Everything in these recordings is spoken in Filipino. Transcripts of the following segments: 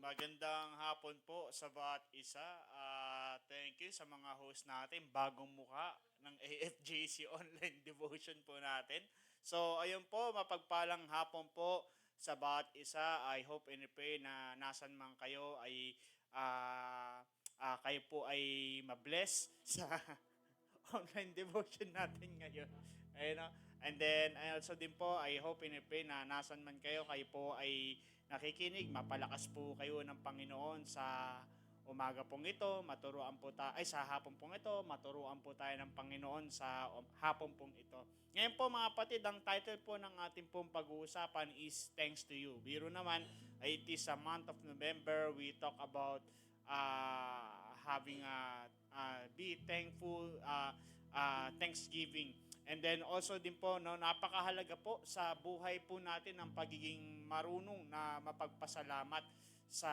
Magandang hapon po sa bawat isa. Thank you sa mga host natin, bagong muka ng AFJC Online Devotion po natin. So, ayun po, mapagpalang hapon po sa bawat isa. I hope and pray na nasan man kayo ay kayo po ay mabless sa online devotion natin ngayon. Ayun, no? And then, I also din po, I hope and pray na nasan man kayo, kayo po ay nakikinig, mapalakas po kayo ng Panginoon sa umaga pong ito, maturuan po tayo, ay sa hapon pong ito, maturuan po tayo ng Panginoon sa hapon pong ito. Ngayon po mga kapatid, ang title po ng ating pong pag-uusapan is Thanks to You. Biro naman, it is a month of November, we talk about having be thankful, Thanksgiving. And then also din po, no, napakahalaga po sa buhay po natin ang pagiging marunong na mapagpasalamat sa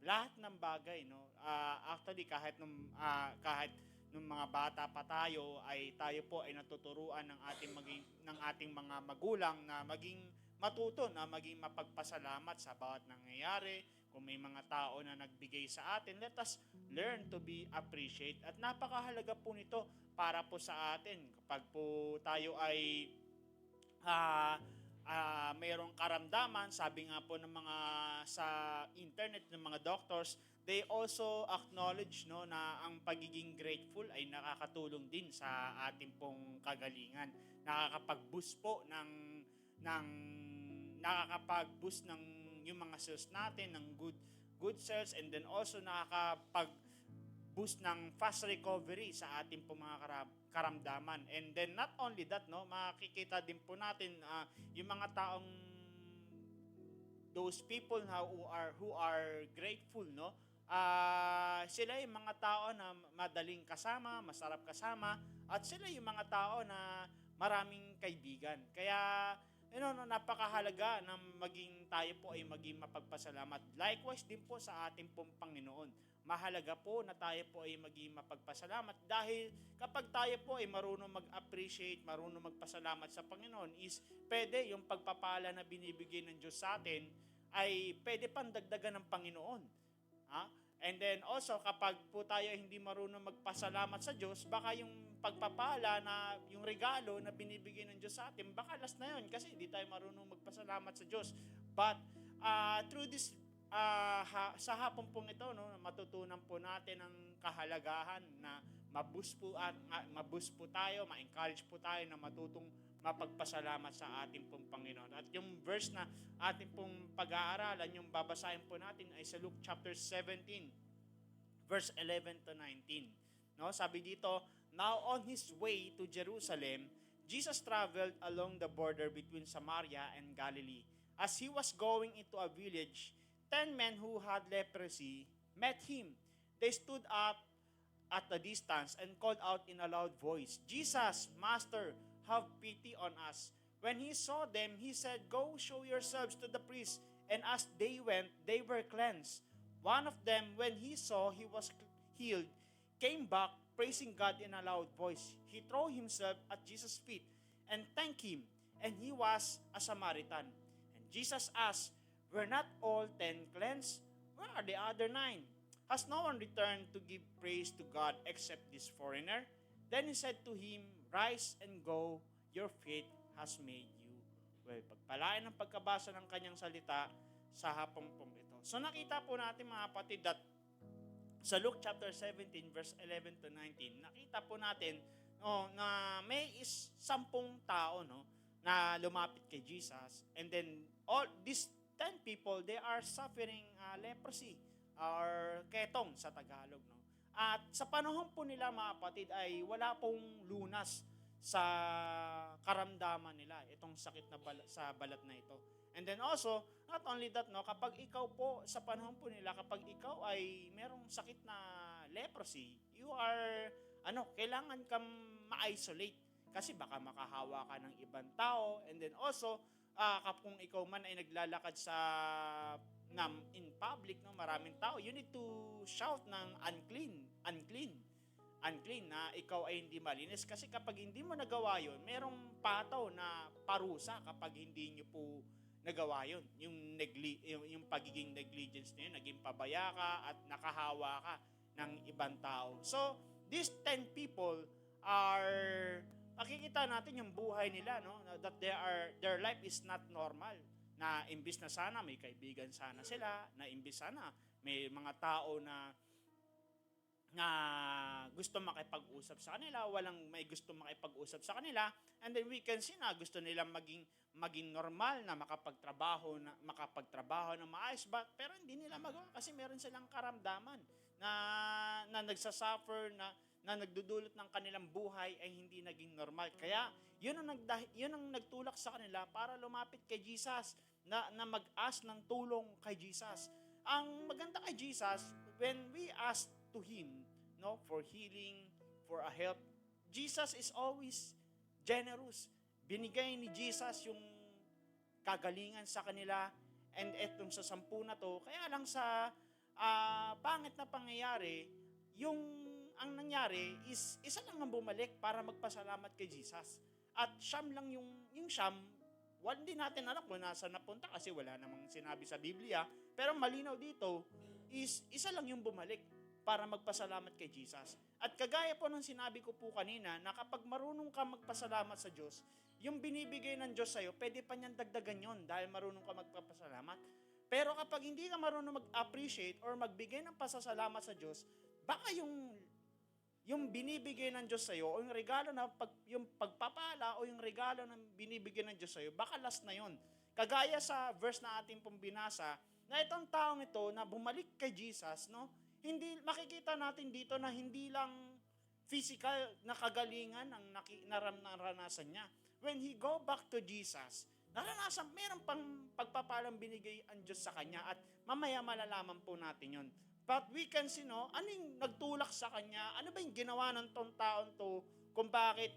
lahat ng bagay, no. Actually kahit nung mga bata pa tayo ay tayo po ay natuturuan ng ating mga magulang na maging matuto na maging mapagpasalamat sa bawat nangyayari. Kung may mga tao na nagbigay sa atin, let us learn to be appreciate. At napakahalaga po nito para po sa atin kapag po tayo ay mayroong karamdaman. Sabi nga po ng mga sa internet ng mga doctors, they also acknowledge, no, na ang pagiging grateful ay nakakatulong din sa ating pong kagalingan. Nakakapag-boost po ng nakakapag-boost ng yung mga cells natin ng good cells, and then also nakakapag-boost ng fast recovery sa ating po mga karamdaman. And then not only that, no, makikita din po natin yung mga taong those people na who are grateful, no, sila yung mga tao na madaling kasama, masarap kasama, at sila yung mga tao na maraming kaibigan. Kaya no, napakahalaga na tayo po ay maging mapagpasalamat. Likewise din po sa ating pong Panginoon. Mahalaga po na tayo po ay maging mapagpasalamat dahil kapag tayo po ay marunong mag-appreciate, marunong magpasalamat sa Panginoon, is pwede yung pagpapala na binibigay ng Diyos sa atin ay pwede pang dagdagan ng Panginoon. And then also, kapag po tayo hindi marunong magpasalamat sa Diyos, baka yung pagpapala na yung regalo na binibigay ng Diyos sa atin, baka last na yun kasi hindi tayo marunong magpasalamat sa Diyos. But through this, sa hapon pong ito, no, matutunan po natin ang kahalagahan na maboost po tayo, ma-encourage po tayo na matutong mapagpasalamat sa ating pong Panginoon. At yung verse na ating pong pag-aaralan, yung babasahin po natin ay sa Luke chapter 17, verse 11 to 19. No, sabi dito, now on his way to Jerusalem, Jesus traveled along the border between Samaria and Galilee. As he was going into a village, 10 men who had leprosy met him. They stood up at a distance and called out in a loud voice, Jesus, Master, have pity on us. When he saw them, he said, go show yourselves to the priests. And as they went, they were cleansed. One of them, when he saw he was healed, came back, praising God in a loud voice. He threw himself at Jesus' feet and thanked him, and he was a Samaritan. And Jesus asked, were not all 10 cleansed? Where are the other 9? Has no one returned to give praise to God except this foreigner? Then he said to him, rise and go, your faith has made you well. Pagpalain ang pagkabasa ng kanyang salita sa hapong pong ito. So nakita po natin mga kapatid that sa Luke chapter 17 verse 11 to 19, nakita po natin na may 10 tao, no, na lumapit kay Jesus, and then all these 10 people, they are suffering leprosy or ketong sa Tagalog, no. At sa panahon po nila mga kapatid ay wala pong lunas sa karamdaman nila, itong sakit na sa balat na ito. And then also, not only that, no, kapag ikaw po, sa panahon po nila, kapag ikaw ay merong sakit na leprosy, you are, kailangan kang ma-isolate. Kasi baka makahawa ka ng ibang tao. And then also, kung ikaw man ay naglalakad in public, no, maraming tao, you need to shout ng unclean na ikaw ay hindi malinis. Kasi kapag hindi mo nagawa yun, merong pataw na parusa kapag hindi nyo po nagawa yun. Yung pagiging negligence na yun, naging pabaya ka at nakahawa ka ng ibang tao. So, these 10 people are, makikita natin yung buhay nila, no? That their life is not normal. Na imbis na sana may kaibigan sana sila, na imbis sana may mga tao na gusto makipag-usap sa kanila, walang may gusto makipag-usap sa kanila, and then we can see na gusto nilang maging normal na makapagtrabaho ng maayos, pero hindi nila magawa kasi meron silang karamdaman na nagsasuffer, na nagdudulot ng kanilang buhay ay hindi naging normal. Kaya yun ang nagtulak sa kanila para lumapit kay Jesus, na mag-ask ng tulong kay Jesus. Ang maganda kay Jesus, when we ask to Him, no, for healing, for a help, Jesus is always generous. Binigay ni Jesus yung kagalingan sa kanila, and etong sa 10 na to, kaya lang sa pangit na pangyayari, ang nangyari is isa lang ang bumalik para magpasalamat kay Jesus. At siyam lang yung siyam, hindi natin alam kung nasa napunta kasi wala namang sinabi sa Biblia. Pero malinaw dito is isa lang yung bumalik para magpasalamat kay Jesus. At kagaya po ng sinabi ko po kanina, na kapag marunong ka magpasalamat sa Diyos, yung binibigay ng Diyos sa'yo, pwede pa niyang dagdagan yon dahil marunong ka magpapasalamat. Pero kapag hindi ka marunong mag-appreciate or magbigay ng pasasalamat sa Diyos, baka yung binibigay ng Diyos sa'yo, o yung regalo yung pagpapala o yung regalo na binibigay ng Diyos sa'yo, baka last na yon. Kagaya sa verse na ating pong binasa, na itong taong ito na bumalik kay Jesus, no? Hindi makikita natin dito na hindi lang physical na kagalingan ang naranasan niya. When he go back to Jesus, meron pang pagpapalang binigay ang Diyos sa kanya, at mamaya malalaman po natin yon. But we can see, no, ano yung nagtulak sa kanya? Ano ba yung ginawa ng tong taon to kung bakit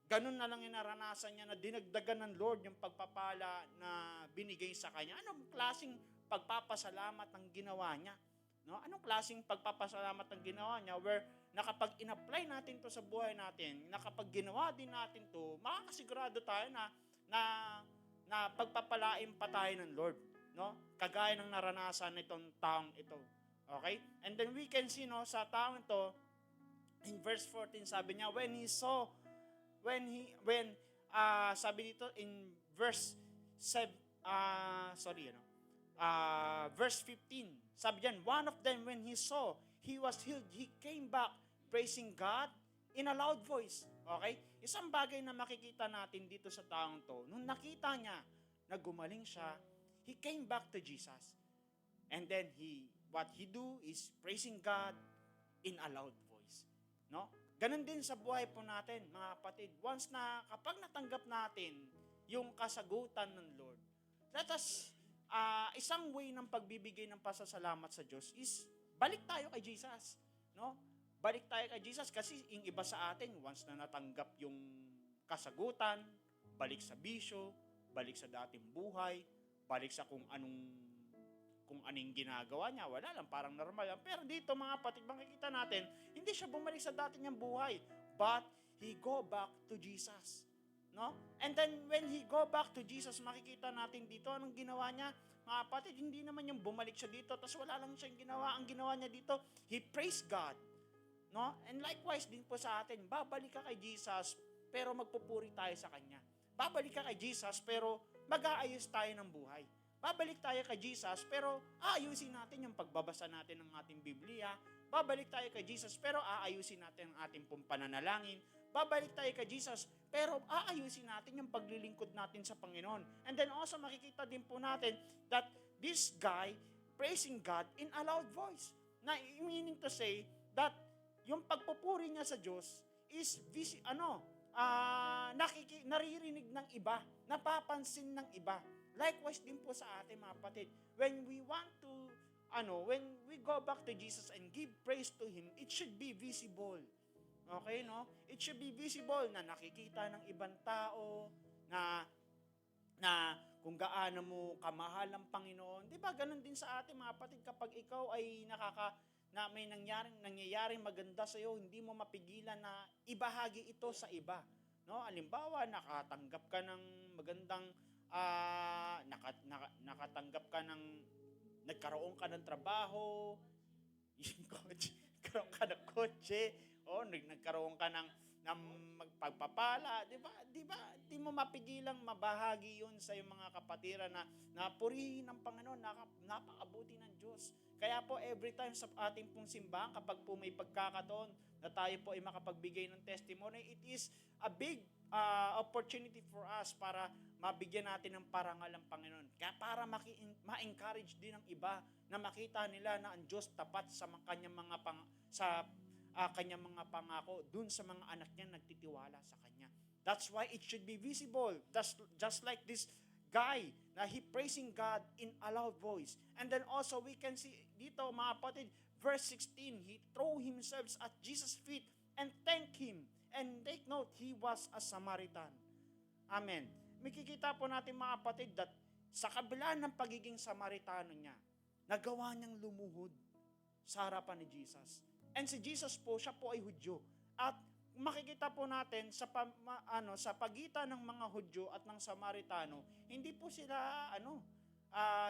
ganun na lang yung naranasan niya na dinagdagan ng Lord yung pagpapala na binigay sa kanya? Anong klaseng pagpapasalamat ang ginawa niya? No? Anong klaseng pagpapasalamat ang ginawa niya where na kapag in-apply natin to sa buhay natin, na kapag ginawa din natin to, makakasigurado tayo na pagpapalain pa tayo ng Lord. No? Kagaya ng naranasan nitong taong ito. Okay? And then we can see, no, sa taong ito, in verse 14, sabi niya, sabi dito in verse verse 15, sabi diyan, one of them when he saw he was healed, he came back praising God in a loud voice. Okay? Isang bagay na makikita natin dito sa taong to, nung nakita niya na gumaling siya, he came back to Jesus. And then what he do is praising God in a loud voice. No? Ganon din sa buhay po natin, mga kapatid. Once na kapag natanggap natin yung kasagutan ng Lord, let us, isang way ng pagbibigay ng pasasalamat sa Diyos is balik tayo kay Jesus. No? Balik tayo kay Jesus kasi yung iba sa atin, once na natanggap yung kasagutan, balik sa bisyo, balik sa dating buhay, balik sa kung anong ginagawa niya, wala lang, parang normal lang. Pero dito mga kapatid, makikita natin, hindi siya bumalik sa dati niyang buhay, but he go back to Jesus. No? And then when he go back to Jesus, makikita natin dito, anong ginawa niya? Mga kapatid, hindi naman yung bumalik siya dito, tapos wala lang siyang ginawa. Ang ginawa niya dito, he praised God. No? And likewise din po sa atin, babalik ka kay Jesus, pero magpupuri tayo sa Kanya. Babalik ka kay Jesus, pero mag-aayos tayo ng buhay. Babalik tayo kay Jesus, pero aayusin natin yung pagbabasa natin ng ating Biblia. Babalik tayo kay Jesus, pero aayusin natin ang ating pong pananalangin. Babalik tayo kay Jesus, pero aayusin natin yung paglilingkod natin sa Panginoon. And then also makikita din po natin that this guy praising God in a loud voice. Na meaning to say that yung pagpupuri niya sa Diyos is naririnig ng iba, napapansin ng iba. Likewise din po sa ating mga kapatid. When we want to, when we go back to Jesus and give praise to Him, it should be visible. Okay, no? It should be visible na nakikita ng ibang tao, na kung gaano mo kamahal ang Panginoon. Di ba, ganun din sa ating mga kapatid, kapag ikaw ay na may nangyayaring maganda sa iyo, hindi mo mapigilan na ibahagi ito sa iba. No? Halimbawa, nakatanggap ka ng magandang nakatanggap ka ng, nagkaroon ka ng trabaho, yung kotse, nagkaroon ka ng kotse, nagkaroon ka ng magpagpapala, di ba? Di ba? Di mo mapigilang mabahagi yun sa iyong mga kapatiran na purihin ng Panginoon, napakabuti ng Diyos. Kaya po, every time sa ating pong simbahan, kapag po may pagkakataon na tayo po ay makapagbigay ng testimony, it is a big opportunity for us para mabigyan natin ng parangal ang Panginoon. Kaya para ma-encourage din ng iba na makita nila na ang Diyos tapat sa kanyang mga kanyang mga pangako dun sa mga anak niya nagtitiwala sa kanya. That's why it should be visible. Just like this guy na he praising God in a loud voice. And then also we can see dito mga kapatid, verse 16, he threw himself at Jesus' feet and thanked him. And take note, he was a Samaritan. Amen. Makikita po natin mga kapatid that sa kabila ng pagiging Samaritano niya, nagawa niyang lumuhod sa harapan ni Jesus. And si Jesus po, siya po ay Hudyo. At makikita po natin sa pagitan ng mga Hudyo at ng Samaritano, hindi po sila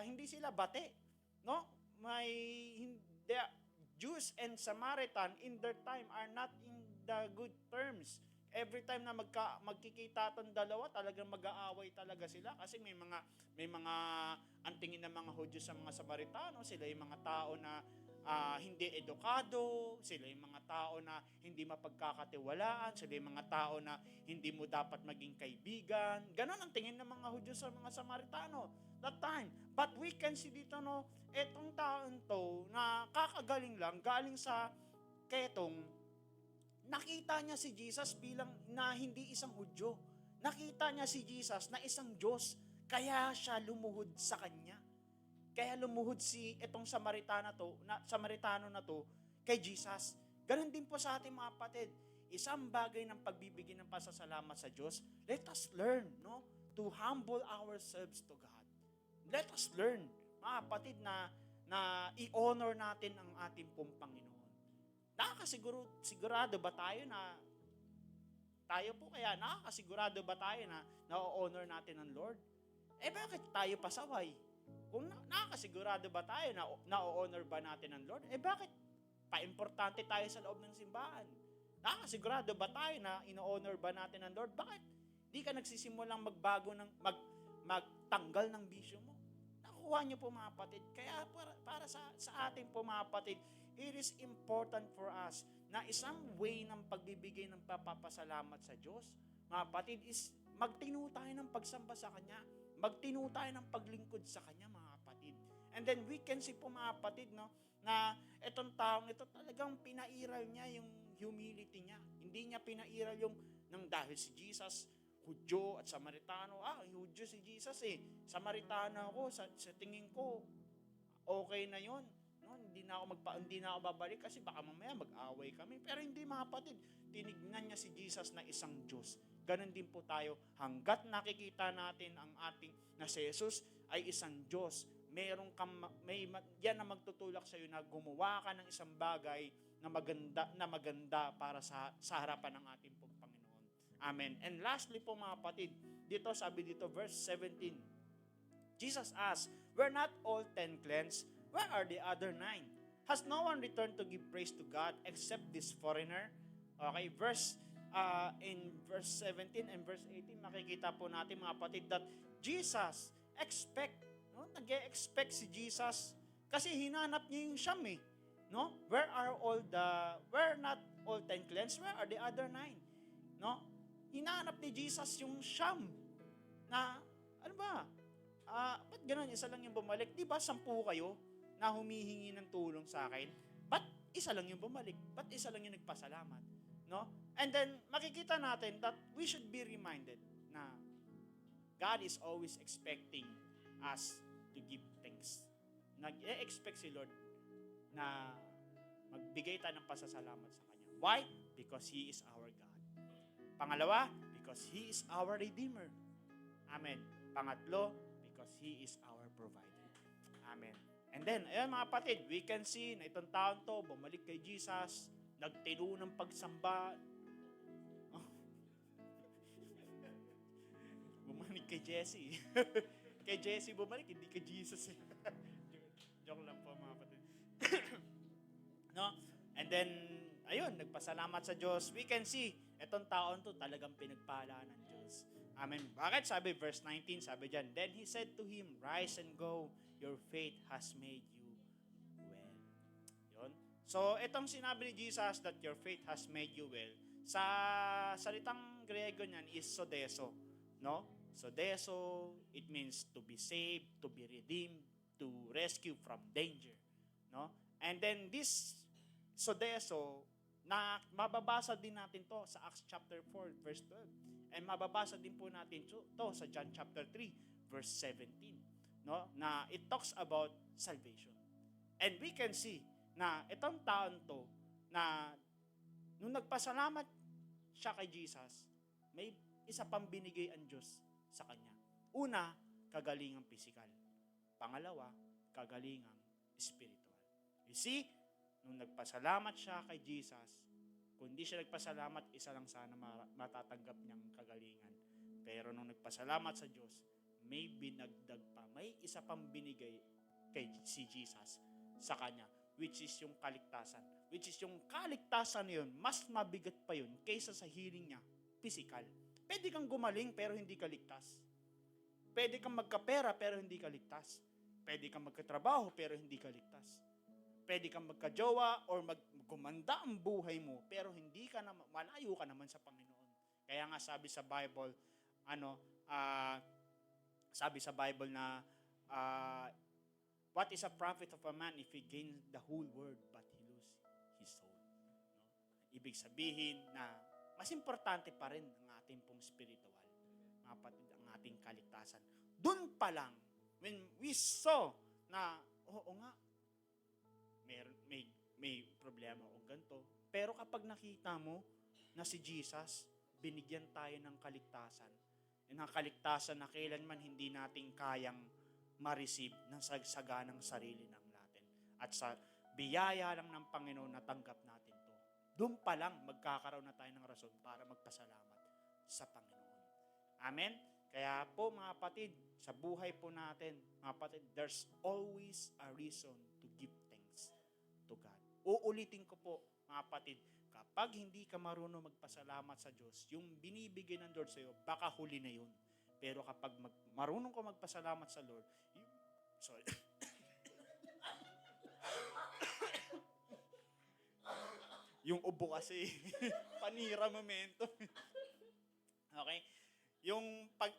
hindi sila bate, no? The Jews and Samaritan in their time are not in the good terms. Every time na magkikita tong dalawa, talagang mag-aaway talaga sila kasi may mga antingin ng mga Hudyo sa mga Samaritano, sila yung mga tao na hindi edukado, sila yung mga tao na hindi mapagkakatiwalaan, sila yung mga tao na hindi mo dapat maging kaibigan. Ganon ang tingin ng mga Hudyo sa mga Samaritano that time. But we can see dito, no, etong taon to na kakagaling lang, galing sa ketong, nakita niya si Jesus bilang na hindi isang Hudyo. Nakita niya si Jesus na isang Diyos, kaya siya lumuhod sa kanya. Kaya lumuhod itong Samaritano na to kay Jesus. Ganon din po sa ating mga kapatid. Isang bagay ng pagbibigay ng pasasalamat sa Diyos, let us learn, no, to humble ourselves to God. Let us learn, mga kapatid, na i-honor natin ang ating pong Panginoon. Nakakasigurado ba tayo na na-honor natin ang Lord? Bakit tayo pasaway? Kung nakakasigurado ba tayo na na-honor ba natin ang Lord? Bakit pa-importante tayo sa loob ng simbahan? Nakakasigurado ba tayo na ino-honor ba natin ang Lord? Bakit di ka nagsisimulang magtanggal ng bisyo mo? Nakuha niyo po mga kapatid. Kaya para sa ating po mga kapatid, it is important for us na isang way ng pagbibigay ng papapasalamat sa Diyos, mga kapatid, is magtino tayo ng pagsamba sa Kanya. Magtino tayo ng paglingkod sa Kanya, mga kapatid. And then we can see po mga kapatid, no, na itong taong ito talagang pinairal niya yung humility niya. Hindi niya pinairal yung nang dahil si Jesus, Hudyo at Samaritano. Hudyo si Jesus Samaritano ako, sa tingin ko, okay na yon. No, hindi na ako babalik kasi baka mamaya mag-away kami. Pero hindi mga kapatid, tinignan niya si Jesus na isang Diyos. Ganon din po tayo. Hanggat nakikita natin ang ating na si Jesus ay isang Diyos, yan na magtutulak sa iyo na gumawa ka ng isang bagay na maganda para sa harapan ng ating pong Panginoon. Amen. And lastly po mga kapatid, sabi dito verse 17, Jesus asked, "Were not all 10 cleansed? Where are the other 9? Has no one returned to give praise to God except this foreigner?" Okay, in verse 17 and verse 18, makikita po natin mga kapatid that Jesus nag-expect si Jesus kasi hinanap niya yung siyam no? Where not all 10 cleansed? Where are the other 9? No? Hinanap ni Jesus yung siyam na, ano ba? Ba't ganun? Isa lang yung bumalik? Di ba 10 kayo na humihingi ng tulong sa akin? Ba't isa lang yung bumalik? Ba't isa lang yung nagpasalamat? No? And then, makikita natin that we should be reminded na God is always expecting us to give thanks. Nag-expect si Lord na magbigay tayo ng pasasalamat sa Kanya. Why? Because He is our God. Pangalawa, because He is our Redeemer. Amen. Pangatlo, because He is our provider. Amen. And then, ayan mga kapatid, we can see na itong taon to, bumalik kay Jesus, nagtino ng pagsamba. Bumalik kay Jesse. Kay Jesse bumalik, hindi kay Jesus. Joke lang po mga kapatid. No? And then, ayun, nagpasalamat sa Diyos. We can see, etong taon to talagang pinagpala ng Diyos. Amen. Bakit? Sabi, verse 19, sabi dyan, then he said to him, rise and go, your faith has made you well. Yun. So, itong sinabi ni Jesus that your faith has made you well, sa salitang Griego niyan is sodeso. No? Sodeso, it means to be saved, to be redeemed, to rescue from danger. No? And then this sodeso, na mababasa din natin to sa Acts chapter 4, verse 12. And mababasa din po natin to sa John chapter 3, verse 17. No? Na it talks about salvation. And we can see na itong taon to, na nung nagpasalamat siya kay Jesus, may isa pang binigay ang Diyos sa kanya. Una, kagalingang pisikal. Pangalawa, kagalingang spiritual. You see, nung nagpasalamat siya kay Jesus, kung di siya nagpasalamat, isa lang sana matatanggap niyang kagalingan. Pero nung nagpasalamat sa Diyos, may binagdag pa, may isa pang binigay kay si Jesus sa kanya, which is yung kaligtasan. Which is yung kaligtasan na yun, mas mabigat pa yun kaysa sa healing niya, physical. Pwede kang gumaling pero hindi ka ligtas. Pwede kang magkapera pero hindi ka ligtas. Pwede kang magkatrabaho pero hindi ka ligtas. Pwede kang magkajowa or gumanda ang buhay mo pero hindi ka na malayo ka naman sa Panginoon. Kaya nga sabi sa Bible, sabi sa Bible na what is a profit of a man if he gains the whole world but he lose his soul? No? Ibig sabihin na mas importante pa rin ang ating pong spiritual, mga kapatid, ang ating kaligtasan. Doon pa lang, when we saw na, oo nga, may problema o ganito. Pero kapag nakita mo na si Jesus, binigyan tayo ng kaligtasan. Yung kaligtasan na kailanman hindi natin kayang ma-receive ng sagsaganang sarili ng natin. At sa biyaya lang ng Panginoon natanggap natin to. Doon pa lang magkakaroon na tayo ng rason para magpasalamat sa Panginoon. Amen? Kaya po mga kapatid, sa buhay po natin, mga kapatid, there's always a reason to give thanks to God. Uulitin ko po, mga kapatid, kapag hindi ka marunong magpasalamat sa Diyos, yung binibigay ng Lord sa iyo, baka huli na yun. Pero kapag marunong ka magpasalamat sa Lord, sorry. Yung ubo kasi, panira momento. Okay?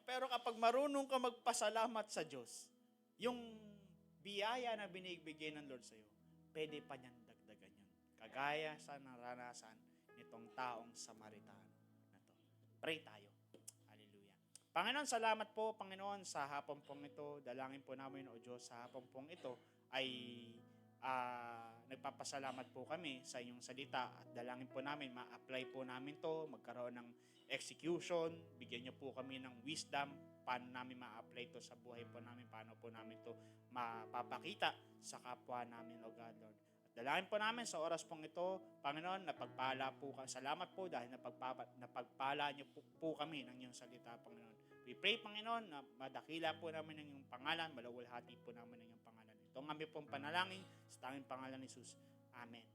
Pero kapag marunong ka magpasalamat sa Diyos, yung biyaya na binibigay ng Lord sa iyo, pwede pa niyang dagdagan yun. Kagaya sa naranasan nitong taong Samaritano na to. Pray tayo. Hallelujah. Panginoon, salamat po, Panginoon, sa hapon pong ito. Dalangin po namin, O Diyos, sa hapon pong ito ay nagpapasalamat po kami sa inyong salita at dalangin po namin, ma-apply po namin to, magkaroon ng execution, bigyan niyo po kami ng wisdom, paano namin ma-apply to sa buhay po namin, paano po namin to mapapakita sa kapwa namin, O God, Lord. At dalangin po namin sa oras pong ito, Panginoon, napagpala po kami. Salamat po dahil napagpala niyo po kami ng iyong salita, Panginoon. We pray, Panginoon, na madakila po namin ng iyong pangalan, malawalhati po namin ng iyong pangalan. Ito ang aming pong panalangin sa tanging pangalan ni Jesus. Amen.